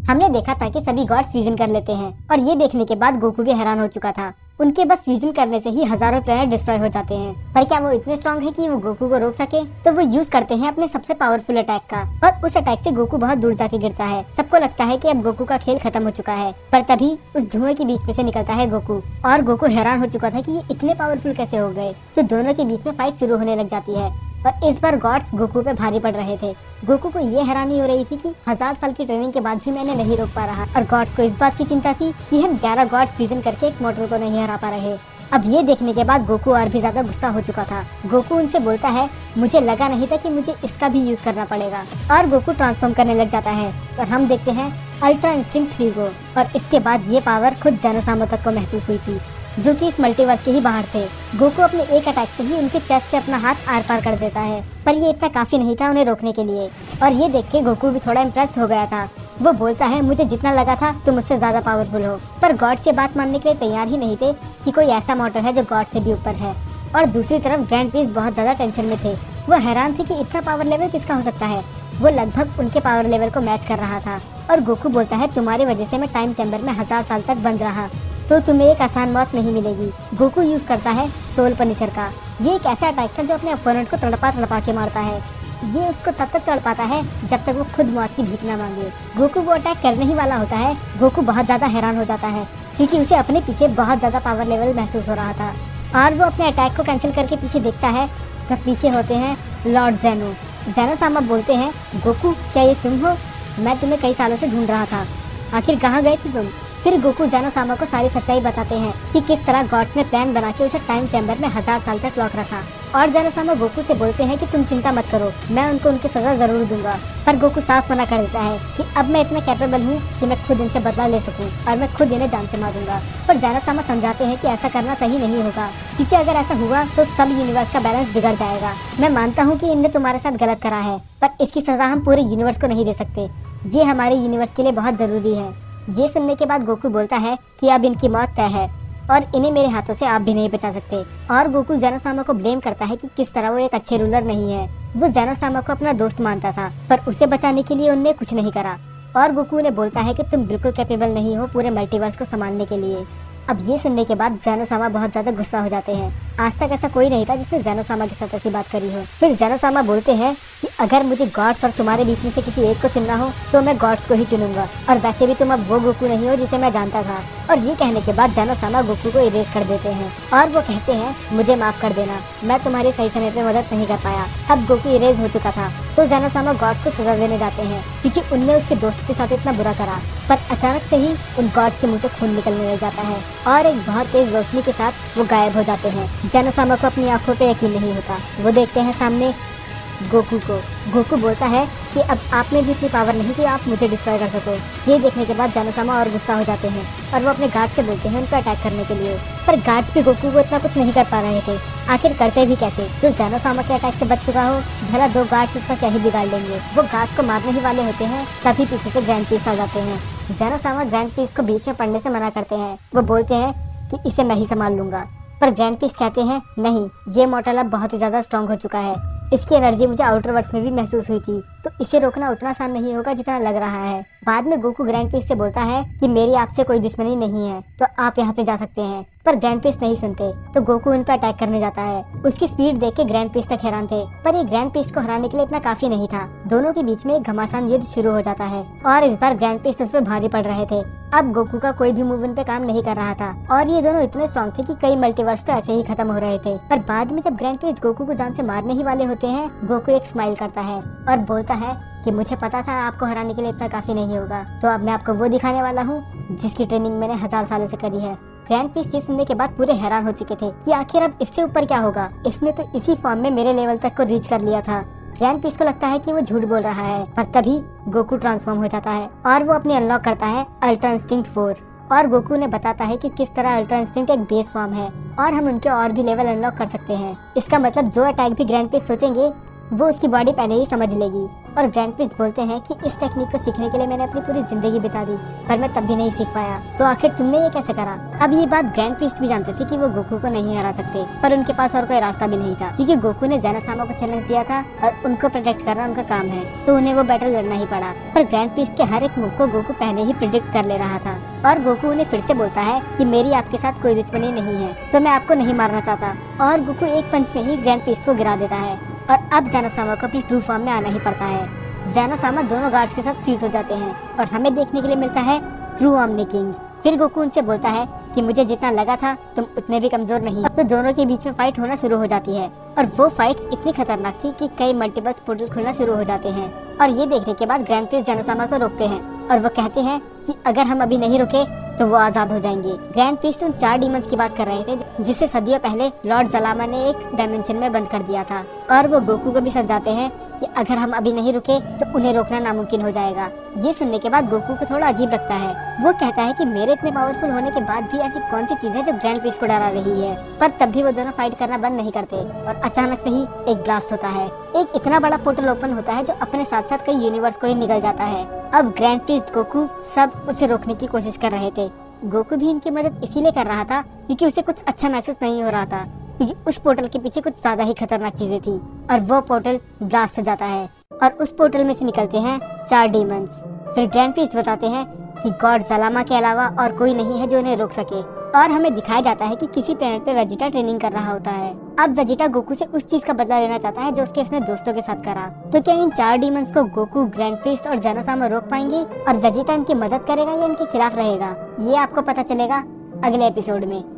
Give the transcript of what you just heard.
हमने देखा था कि सभी गॉड्स फ्यूजन कर लेते हैं और ये देखने के बाद गोकू भी हैरान हो चुका था। उनके बस फ्यूजन करने से ही हजारों प्लेनेट डिस्ट्रॉय हो जाते हैं, पर क्या वो इतने स्ट्रॉन्ग है कि वो गोकू को रोक सके? तो वो यूज करते हैं अपने सबसे पावरफुल अटैक का और उस अटैक से गोकू बहुत दूर जाके गिरता है। सबको लगता है कि अब गोकू का खेल खत्म हो चुका है, पर तभी उस धुएं के बीच में से निकलता है गोकू और गोकू हैरान हो चुका था कि ये इतने पावरफुल कैसे हो गए। तो दोनों के बीच में फाइट शुरू होने लग जाती है और इस बार गॉड्स गोकू पे भारी पड़ रहे थे। गोकू को ये हैरानी हो रही थी कि 1000 साल की ट्रेनिंग के बाद भी मैंने नहीं रोक पा रहा और गॉड्स को इस बात की चिंता थी कि हम 11 गॉड्स फ्यूजन करके एक मॉडल को नहीं हरा पा रहे। अब ये देखने के बाद गोकू और भी ज्यादा गुस्सा हो चुका था। गोकू उनसे बोलता है, मुझे लगा नहीं था कि मुझे इसका भी यूज करना पड़ेगा, और गोकू ट्रांसफॉर्म करने लग जाता है और हम देखते हैं अल्ट्रा इंस्टिंक्ट 3 को। और इसके बाद ये पावर खुद जेनोसामा तक को महसूस हुई थी, जो कि इस मल्टीवर्स के ही बाहर थे। गोकू अपने एक अटैक से ही उनके चेस्ट से अपना हाथ आर पार कर देता है, पर ये इतना काफी नहीं था उन्हें रोकने के लिए। और ये देख के गोकू भी थोड़ा इम्प्रेस्ड हो गया था। वो बोलता है, मुझे जितना लगा था तुम मुझसे ज्यादा पावरफुल हो। पर गॉड से बात मानने के लिए तैयार ही नहीं थे कि कोई ऐसा मॉडल है जो गॉड से भी ऊपर है। और दूसरी तरफ ग्रैंड प्रिंस बहुत ज्यादा टेंशन में थे। वो हैरान थे कि इतना पावर लेवल किसका हो सकता है। वो लगभग उनके पावर लेवल को मैच कर रहा था। और गोकू बोलता है, तुम्हारी वजह से मैं टाइम चैम्बर में 1000 साल तक बंद रहा, तो तुम्हें एक आसान मौत नहीं मिलेगी। गोकू यूज करता है सोल पनिशर का। ये एक ऐसा अटैक था जो अपने अपोनेंट को तड़पा के मारता है। ये उसको तब तक तड़पाता है जब तक वो खुद मौत की भीख न मांगे। गोकू वो अटैक करने ही वाला होता है। गोकू बहुत ज्यादा हैरान हो जाता है क्योंकि उसे अपने पीछे बहुत ज्यादा पावर लेवल महसूस हो रहा था और वो अपने अटैक को कैंसिल करके पीछे देखता है तो पीछे होते हैं लॉर्ड जेनो। जेनोसामा बोलते हैं, गोकू क्या ये तुम हो? मैं तुम्हें कई सालों से ढूंढ रहा था, आखिर कहाँ गए थे तुम? फिर गोकू जेनोसामा को सारी सच्चाई बताते हैं कि किस तरह गॉड्स ने प्लान बना के उसे टाइम चैम्बर में 1000 साल तक लॉक रखा। और जेनोसामा गोकू से बोलते हैं कि तुम चिंता मत करो, मैं उनको उनकी सजा जरूर दूंगा। पर गोकू साफ मना कर देता है कि अब मैं इतना कैपेबल हूँ कि मैं खुद इनसे बदला ले सकूँ और मैं खुद इन्हें जान से मारूंगा। पर जेनोसामा समझाते हैं कि ऐसा करना सही नहीं होगा, क्योंकि अगर ऐसा हुआ तो सब यूनिवर्स का बैलेंस बिगड़ जाएगा। मैं मानता हूँ कि इनने तुम्हारे साथ गलत करा है, पर इसकी सजा हम पूरे यूनिवर्स को नहीं दे सकते। ये हमारे यूनिवर्स के लिए बहुत जरूरी है। ये सुनने के बाद गोकू बोलता है कि अब इनकी मौत तय है और इन्हें मेरे हाथों से आप भी नहीं बचा सकते। और गोकू जेनोसामा को ब्लेम करता है कि किस तरह वो एक अच्छे रूलर नहीं है। वो जेनोसामा को अपना दोस्त मानता था, पर उसे बचाने के लिए उनने कुछ नहीं करा। और गोकू ने बोलता है कि तुम बिल्कुल कैपेबल नहीं हो पूरे मल्टीवर्स को संभालने के लिए। अब ये सुनने के बाद जेनोसामा बहुत ज्यादा गुस्सा हो जाते हैं। आज तक ऐसा कोई नहीं था जिसने जेनोसामा के साथ ऐसी बात करी हो। फिर जेनोसामा बोलते हैं कि अगर मुझे गॉड्स और तुम्हारे बीच में से किसी एक को चुनना हो तो मैं गॉड्स को ही चुनूंगा, और वैसे भी तुम अब वो गोकू नहीं हो जिसे मैं जानता था। और ये कहने के बाद जेनोसामा गोकू को इरेज कर देते हैं और वो कहते हैं, मुझे माफ कर देना, मैं तुम्हारी सही समय पे मदद नहीं कर पाया। अब गोकू इरेज हो चुका था तो जेनोसामा गॉड्स को सजा देने जाते हैं क्योंकि उनने उसके दोस्त के साथ इतना बुरा करा। पर अचानक से ही उन गॉड्स के मुंह से खून निकलने लग जाता है और एक बहुत तेज रोशनी के साथ वो गायब हो जाते हैं। जेनोसामा को अपनी आंखों पे यकीन नहीं होता। वो देखते हैं सामने गोकू को। गोकू बोलता है कि अब आप में भी इतनी पावर नहीं कि आप मुझे डिस्ट्रॉय कर सको। ये देखने के बाद जेनोसामा और गुस्सा हो जाते हैं और वो अपने गार्ड से बोलते हैं उनको अटैक करने के लिए। पर गार्ड्स भी गोकू को इतना कुछ नहीं कर पा रहे थे, आखिर करते भी कैसे? जो जेनोसामा के अटैक से बच चुका हो, भला 2 गार्ड्स उसका क्या ही बिगाड़ लेंगे। वो गार्ड्स को मारने ही वाले होते हैं, तभी पीछे से ग्रैंड प्रिंस आ जाते हैं। जेनोसामा ग्रैंड प्रिंस को बीच में पड़ने से मना करते हैं। वो बोलते हैं कि इसे मैं ही संभाल लूंगा, पर ग्रैंड प्रिंस कहते हैं, नहीं, ये मॉडल अब बहुत ही ज्यादा स्ट्रॉन्ग हो चुका है। इसकी एनर्जी मुझे आउटर वर्ल्ड्स में भी महसूस हुई थी, तो इसे रोकना उतना आसान नहीं होगा जितना लग रहा है। बाद में गोकू ग्रैंड प्रिंस से बोलता है कि मेरी आपसे कोई दुश्मनी नहीं है, तो आप यहाँ से जा सकते हैं। पर ग्रैंड प्रिंस नहीं सुनते तो गोकू उन पर अटैक करने जाता है। उसकी स्पीड देख के ग्रैंड प्रिंस तक हैरान थे, पर ये ग्रैंड प्रिंस को हराने के लिए इतना काफी नहीं था। दोनों के बीच में एक घमासान युद्ध शुरू हो जाता है और इस बार ग्रैंड प्रिंस उस पर भारी पड़ रहे थे। अब गोकू का कोई भी मूव उन पे काम नहीं कर रहा था और ये दोनों इतने स्ट्रॉन्ग थे कि कई मल्टीवर्स तो ऐसे ही खत्म हो रहे थे। पर बाद में जब ग्रैंड प्रिंस गोकू को जान से मारने ही वाले होते हैं, गोकू एक स्माइल करता है और बोलता है कि मुझे पता था आपको हराने के लिए इतना काफी नहीं होगा, तो अब मैं आपको वो दिखाने वाला हूँ जिसकी ट्रेनिंग मैंने 1000 सालों से करी है। ग्रैंड प्रिंस ये सुनने के बाद पूरे हैरान हो चुके थे कि आखिर अब इससे ऊपर क्या होगा। इसने तो इसी फॉर्म में मेरे लेवल तक को रीच कर लिया था। ग्रैंड प्रिंस को लगता है कि वो झूठ बोल रहा है, पर तभी गोकू ट्रांसफॉर्म हो जाता है और वो अपने अनलॉक करता है अल्ट्रा इंस्टिंक्ट 4। और गोकू ने बताता है कि किस तरह अल्ट्रा इंस्टिंक्ट एक बेस फॉर्म है और हम उनके और भी लेवल अनलॉक कर सकते हैं। इसका मतलब जो अटैक भी ग्रैंड प्रिंस सोचेंगे वो उसकी बॉडी पहले ही समझ लेगी। और ग्रैंड प्रीस्ट बोलते हैं कि इस टेक्निक को सीखने के लिए मैंने अपनी पूरी जिंदगी बिता दी, पर मैं तब भी नहीं सीख पाया, तो आखिर तुमने ये कैसे करा। अब ये बात ग्रैंड प्रीस्ट भी जानते थे कि वो गोकू को नहीं हरा सकते, पर उनके पास और कोई रास्ता भी नहीं था, क्योंकि गोकू ने ज़ेनोसामा को चैलेंज दिया था और उनको प्रोटेक्ट करना उनका काम है, तो उन्हें वो बैटल लड़ना ही पड़ा। पर ग्रैंड प्रीस्ट के हर एक मूव को गोकू पहले ही प्रिडिक्ट कर ले रहा था, और गोकू उन्हें फिर से बोलता है कि मेरी आपके साथ कोई दुश्मनी नहीं है, तो मैं आपको नहीं मारना चाहता। और गोकू एक पंच में ही ग्रैंड प्रीस्ट को गिरा देता है, और अब ज़ेनोसामा को अपनी ट्रू फॉर्म में आना ही पड़ता है। ज़ेनोसामा दोनों गार्ड्स के साथ फ्यूज हो जाते हैं, और हमें देखने के लिए मिलता है ट्रू ओमनी किंग। फिर गोकू उनसे बोलता है कि मुझे जितना लगा था तुम उतने भी कमजोर नहीं। तो दोनों के बीच में फाइट होना शुरू हो जाती है, और वो फाइट्स इतनी खतरनाक थी कि कई मल्टीपल्स पोर्टल खुलना शुरू हो जाते हैं। और ये देखने के बाद ग्रैंड प्रीस्ट ज़ेनोसामा को रोकते हैं, और वो कहते हैं कि अगर हम अभी नहीं रुके तो वो आजाद हो जाएंगे। ग्रैंड प्रीस्ट उन 4 डीमंस की बात कर रहे थे जिसे सदियों पहले लॉर्ड ज़लामा ने एक डायमेंशन में बंद कर दिया था, और वो गोकू को भी समझाते हैं कि अगर हम अभी नहीं रुके तो उन्हें रोकना नामुमकिन हो जाएगा। ये सुनने के बाद गोकू को थोड़ा अजीब लगता है। वो कहता है कि मेरे इतने पावरफुल होने के बाद भी ऐसी कौन सी चीज है जो ग्रैंड प्रीस्ट को डरा रही है। पर तब भी वो दोनों फाइट करना बंद नहीं करते, और अचानक से ही एक ब्लास्ट होता है। एक इतना बड़ा पोर्टल ओपन होता है जो अपने साथ साथ कई यूनिवर्स को ही निकल जाता है। अब ग्रैंड प्रीस्ट गोकू सब उसे रोकने की कोशिश कर रहे थे। गोकू भी इनकी मदद इसीलिए कर रहा था क्योंकि उसे कुछ अच्छा महसूस नहीं हो रहा था, क्योंकि उस पोर्टल के पीछे कुछ ज्यादा ही खतरनाक चीजें थी। और वो पोर्टल ब्लास्ट हो जाता है, और उस पोर्टल में से निकलते हैं 4 डीमंस। फिर ग्रैंड प्रीस्ट बताते हैं कि गॉड ज़लामा के अलावा और कोई नहीं है जो उन्हें रोक सके, और हमें दिखाया जाता है कि किसी प्लेनेट पे वेजिटा ट्रेनिंग कर रहा होता है। अब वेजिटा गोकू से उस चीज का बदला लेना चाहता है जो उसने दोस्तों के साथ करा। तो क्या इन 4 डीमंस को गोकू, ग्रैंड प्रीस्ट और ज़ेनोसामा रोक पाएंगे, और वेजिटा इनकी मदद करेगा या इनके खिलाफ रहेगा? ये आपको पता चलेगा अगले एपिसोड में।